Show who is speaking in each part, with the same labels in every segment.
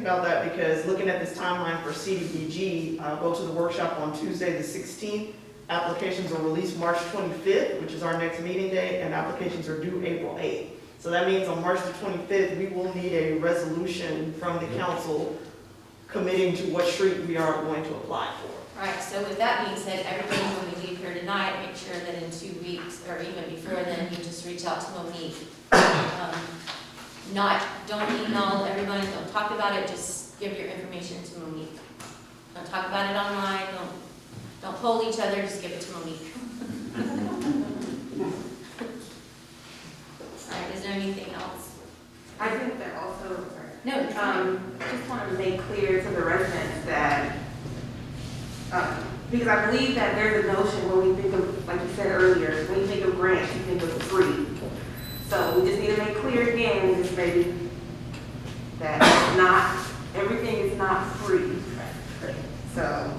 Speaker 1: about that because looking at this timeline for CDBG, I'll go to the workshop on Tuesday the 16th. Applications are released March 25th, which is our next meeting day, and applications are due April 8th. So that means on March the 25th, we will need a resolution from the council committing to what street we are going to apply for.
Speaker 2: All right, so with that being said, everybody, when we leave here tonight, make sure that in 2 weeks, or even before then, you just reach out to Monique. Don't email everybody, don't talk about it, just give your information to Monique. Don't talk about it online, don't poll each other, just give it to Monique. All right, is there anything else?
Speaker 3: I think that also,
Speaker 2: No,
Speaker 3: just want to make clear to the residents that, because I believe that there's a notion when we think of, like you said earlier, when you think of grants, you think of free. So we just need to make clear again, this maybe, that it's not, everything is not free. So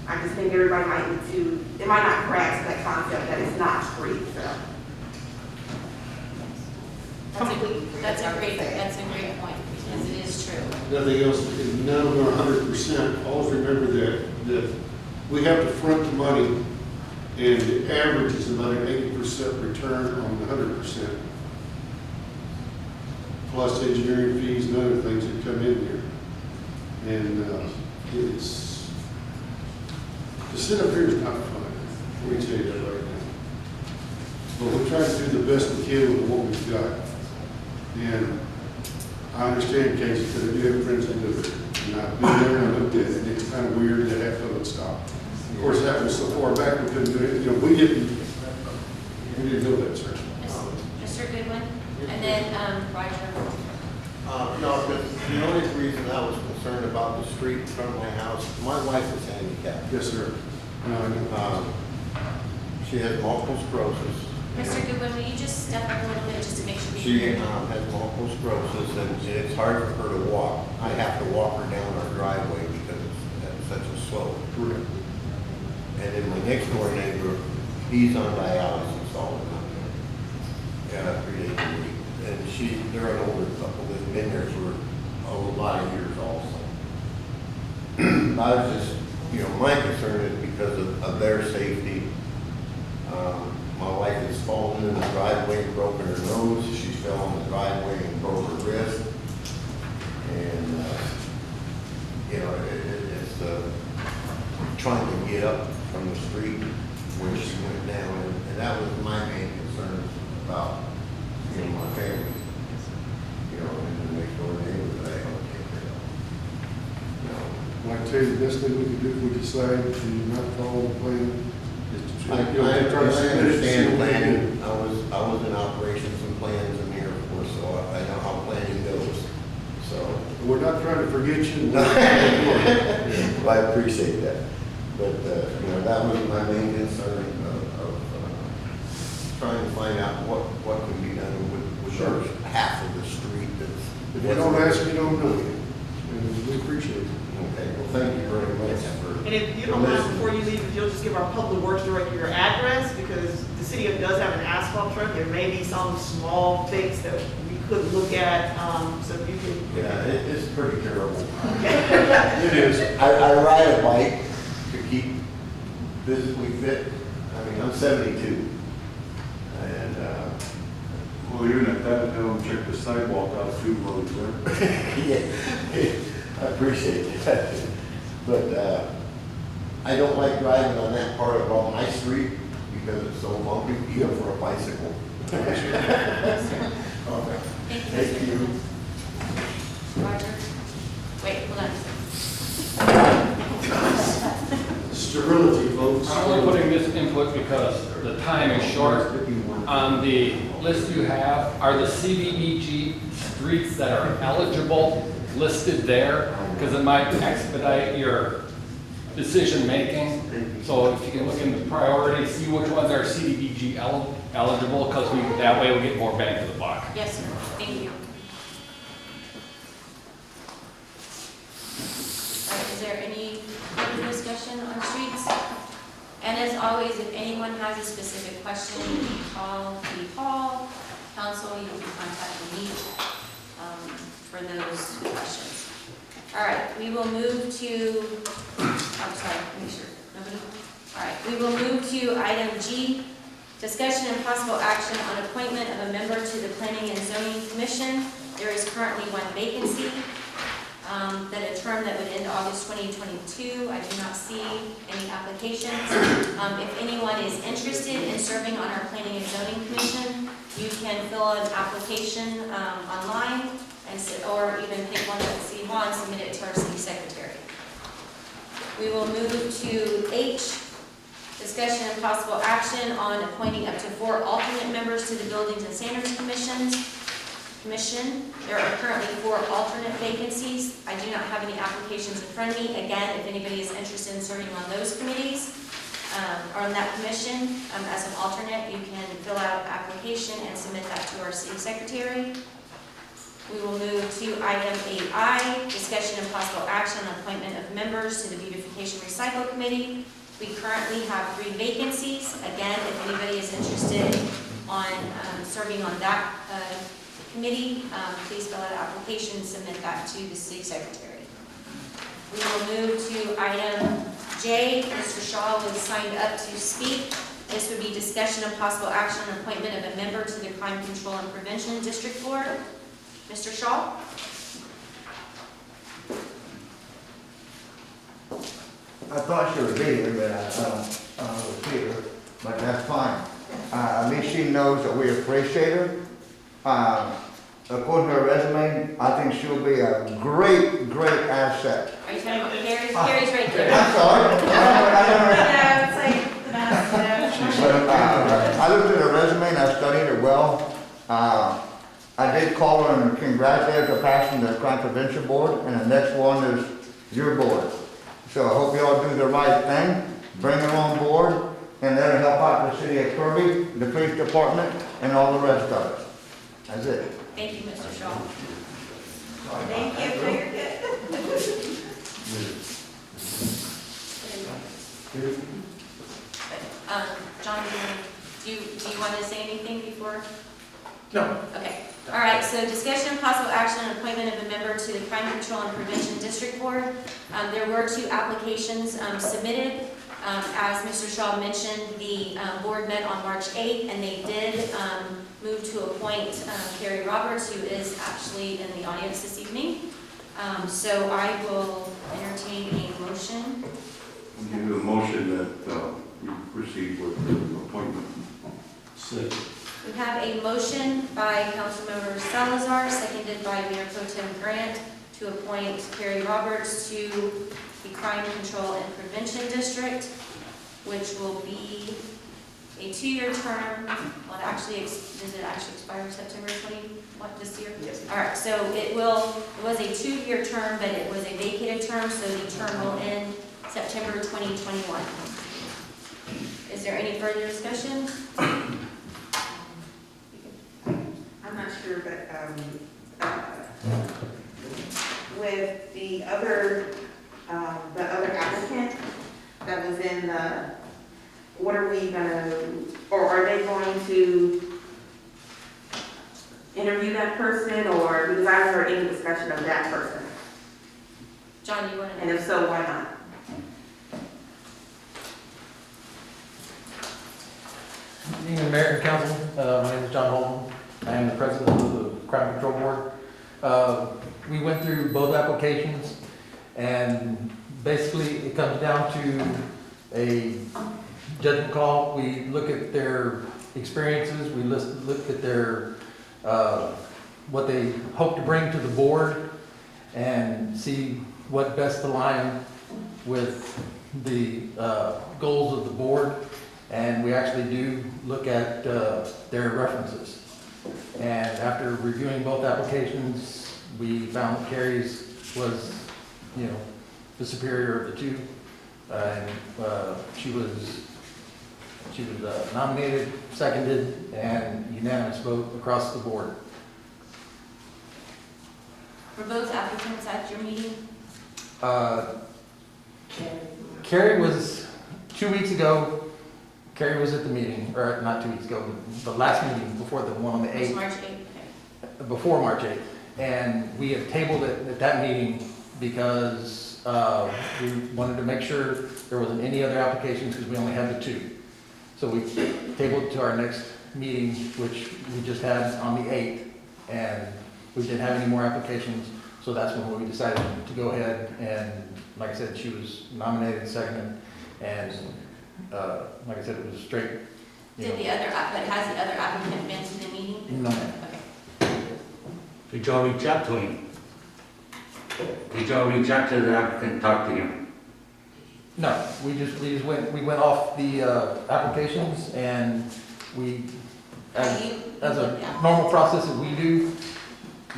Speaker 3: I just think everybody might need to, they might not grasp that concept that it's not free, so.
Speaker 2: that's a great point, because it is true.
Speaker 4: Nothing else, none of them are 100%. Always remember that we have to front the money, and the average is about an 80% return on the 100%. Plus engineering fees and other things that come in there. And it's, to sit up here is not fun. Let me tell you that right now. But we try to do the best we can with what we've got. And I understand cases because I do have friends that live there. And I've been there and I looked at it, and it's kind of weird that have to stop. Of course, that was so far back we couldn't do it. You know, we didn't know that, sir.
Speaker 2: Mr. Goodwin, and then Roger.
Speaker 5: No, the only reason I was concerned about the street in front of my house, my wife is handicapped.
Speaker 4: Yes, sir.
Speaker 5: She has multiple sclerosis.
Speaker 2: Mr. Goodwin, will you just step up a little bit just to make sure we
Speaker 5: She
Speaker 2: can
Speaker 5: has multiple sclerosis, and it's hard for her to walk. I have to walk her down our driveway because it's such a slope.
Speaker 4: Correct.
Speaker 5: And then my next door neighbor, he's on dialysis all the time. Yeah, 3 days a week. And they're an older couple that's been there for a lot of years also. I was just, my concern is because of their safety. My wife has fallen in the driveway and broken her nose. She fell in the driveway and broke her wrist. And, it's trying to get up from the street where she went down. And that was my main concern about, my family. And the next door neighbor that I help take care of.
Speaker 4: Like I tell you, the best thing we can do if we decide to not follow the plan is to
Speaker 5: I understand planning. I was in operations and plans in the Air Force, so I know how planning goes. So
Speaker 4: we're not trying to forget you.
Speaker 5: well, I appreciate that. But that was my main concern of trying to find out what can be done with
Speaker 4: Sure.
Speaker 5: half of the street that's.
Speaker 4: If you don't ask, you don't know. And we appreciate it.
Speaker 5: Okay, well, thank you very much for.
Speaker 1: And if you don't mind, before you leave, if you'll just give our public works director your address, because the city does have an asphalt truck. There may be some small fix that we could look at, so if you can.
Speaker 5: Yeah, it's pretty terrible.
Speaker 4: It is.
Speaker 5: I ride a bike to keep physically fit. I mean, I'm 72. And,
Speaker 6: Well, even at that, tell them check the sidewalk out too, while he's there.
Speaker 5: yeah, I appreciate that. But I don't like driving on that part of my street because it's so bumpy, even for a bicycle. Okay.
Speaker 2: Thank you, Mr.
Speaker 5: Thank you.
Speaker 2: Goodwin. Roger? Wait, hold on a second.
Speaker 4: Sterility, folks.
Speaker 7: I'm only putting this input because the time is short. On the list you have, are the CDBG streets that are eligible listed there? Because it might expedite your decision making. So if you can look into priority, see which ones are CDBG eligible, because that way we'll get more bang for the buck.
Speaker 2: Yes, sir. Thank you. All right, is there any further discussion on streets? And as always, if anyone has a specific question, you can call the hall, council, you can contact me for those questions. All right, we will move to, I'm sorry, make sure, nobody? All right, we will move to item G, discussion and possible action on appointment of a member to the Planning and Zoning Commission. There is currently one vacancy, that a term that would end August 2022. I do not see any applications. If anyone is interested in serving on our Planning and Zoning Commission, you can fill out an application online, or even pick one at City Hall and submit it to our city secretary. We will move to H, discussion and possible action on appointing up to 4 alternate members to the Buildings and Standards Commission. There are currently 4 alternate vacancies. I do not have any applications in front of me. Again, if anybody is interested in serving on those committees, or on that commission, as an alternate, you can fill out an application and submit that to our city secretary. We will move to item 8I, discussion and possible action on appointment of members to the Beautification Recycle Committee. We currently have 3 vacancies. Again, if anybody is interested on serving on that committee, please fill out an application and submit that to the city secretary. We will move to item J. Mr. Shaw was signed up to speak. This would be discussion of possible action on appointment of a member to the Crime Control and Prevention District Board. Mr. Shaw?
Speaker 5: I thought she would be here, but I was here, but that's fine. At least she knows that we appreciate her. According to her resume, I think she'll be a great, great asset.
Speaker 2: Are you talking about Carrie? Carrie's right there.
Speaker 5: I'm sorry.
Speaker 3: Yeah, it's like,
Speaker 5: I looked at her resume and I studied it well. I did call her and congratulate her for passing the Crime Prevention Board, and the next one is your board. So I hope you all do the right thing, bring her on board, and let her help out the city of Kirby, the police department, and all the rest of it. That's it.
Speaker 2: Thank you, Mr. Shaw.
Speaker 3: thank you for your good.
Speaker 2: John, do you want to say anything before?
Speaker 8: No.
Speaker 2: Okay. All right, so discussion and possible action on appointment of a member to the Crime Control and Prevention District Board. There were 2 applications submitted. As Mr. Shaw mentioned, the board met on March 8th, and they did move to appoint Carrie Roberts, who is actually in the audience this evening. So I will entertain a motion.
Speaker 6: Give a motion that we proceed with the appointment.
Speaker 4: Second.
Speaker 2: We have a motion by Councilmember Salazar, seconded by Mayor Pro Tem Grant, to appoint Carrie Roberts to the Crime Control and Prevention District, which will be a 2-year term. Well, does it actually expire September 20, this year?
Speaker 1: Yes.
Speaker 2: All right, so it was a 2-year term, but it was a vacated term, so the term will end September 2021. Is there any further discussion?
Speaker 3: I'm not sure, but with the other applicant that was in the, what are we gonna, or are they going to interview that person, or, because I haven't heard any discussion of that person,
Speaker 2: John, you want to?
Speaker 3: and if so, why not?
Speaker 8: Good evening, Mayor and Council. My name is John Holman. I am the president of the Crime Control Board. We went through both applications, and basically it comes down to a judgment call. We look at their experiences, we look at their, what they hope to bring to the board, and see what best align with the goals of the board. And we actually do look at their references. And after reviewing both applications, we found that Carrie's was, the superior of the 2. And she was nominated, seconded, and unanimous vote across the board.
Speaker 2: Were both applicants at your meeting?
Speaker 8: Carrie was, 2 weeks ago, Carrie was at the meeting, or not 2 weeks ago, the last meeting before the one on the
Speaker 2: It was
Speaker 8: 8th.
Speaker 2: March 8th, okay.
Speaker 8: Before March 8th. And we have tabled it at that meeting because we wanted to make sure there wasn't any other applications because we only had the 2. So we tabled it to our next meeting, which we just had on the 8th, and we didn't have any more applications, so that's when we decided to go ahead and, like I said, she was nominated, seconded, and like I said, it was straight. you know.
Speaker 2: But has the other applicant been to the meeting?
Speaker 8: No.
Speaker 2: Okay.
Speaker 9: Did y'all reach out to him? Did y'all reach out to the applicant and talk to him?
Speaker 8: No, we went off the applications, and we, as a normal process that we do,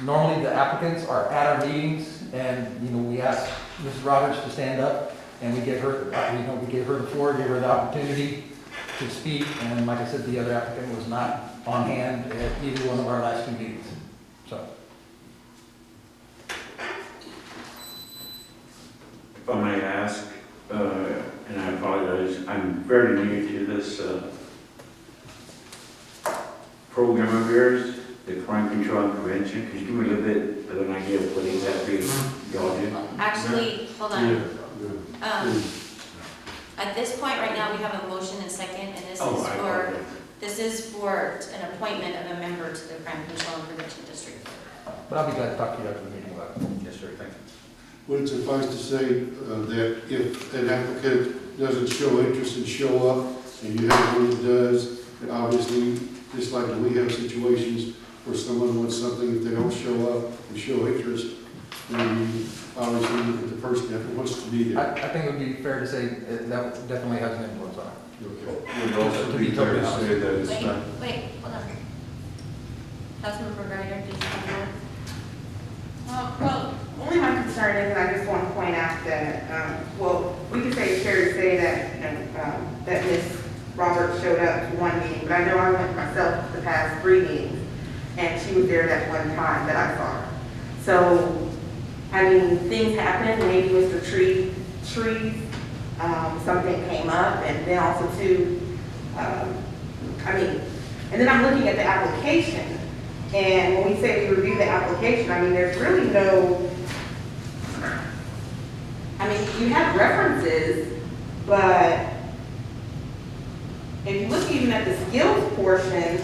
Speaker 8: normally the applicants are at our meetings, and, we ask Mrs. Roberts to stand up, and we give her, we gave her the floor, gave her the opportunity to speak, and like I said, the other applicant was not on hand at either one of our last 2 meetings, so.
Speaker 9: If I may ask, and I apologize, I'm very new to this program of yours, the crime control and prevention. Could you give me a little bit of an idea of what exactly y'all do?
Speaker 2: Actually, hold on.
Speaker 4: Yeah.
Speaker 2: At this point, right now, we have a motion and second, and this is for an appointment of a member to the Crime Control and Prevention District.
Speaker 8: But I'll be glad to talk to you after the meeting about it.
Speaker 9: Yes, sir, thank you.
Speaker 4: Would it suffice to say that if an applicant doesn't show interest and show up, and you have one that does, that obviously, just like we have situations where someone wants something, if they don't show up and show interest, then you obviously look at the person that wants to be there.
Speaker 8: I think it would be fair to say that definitely has an influence on it.
Speaker 4: Okay.
Speaker 6: Would also
Speaker 8: To
Speaker 6: be
Speaker 8: be
Speaker 6: fair
Speaker 8: totally
Speaker 6: to
Speaker 8: honest.
Speaker 6: say that it's not,
Speaker 2: Wait, hold on. Councilmember Greider, do you have
Speaker 3: Well, only my concern is, and I just want to point out that, we can say it's fair to say that, that Ms. Roberts showed up to one meeting, but I know I went myself the past 3 meetings, and she was there that one time that I saw her. So, I mean, things happen, maybe with the trees, something came up, and then also too, and then I'm looking at the application, and when we say we review the application, I mean, there's really no, you have references, but if you look even at the skills portion,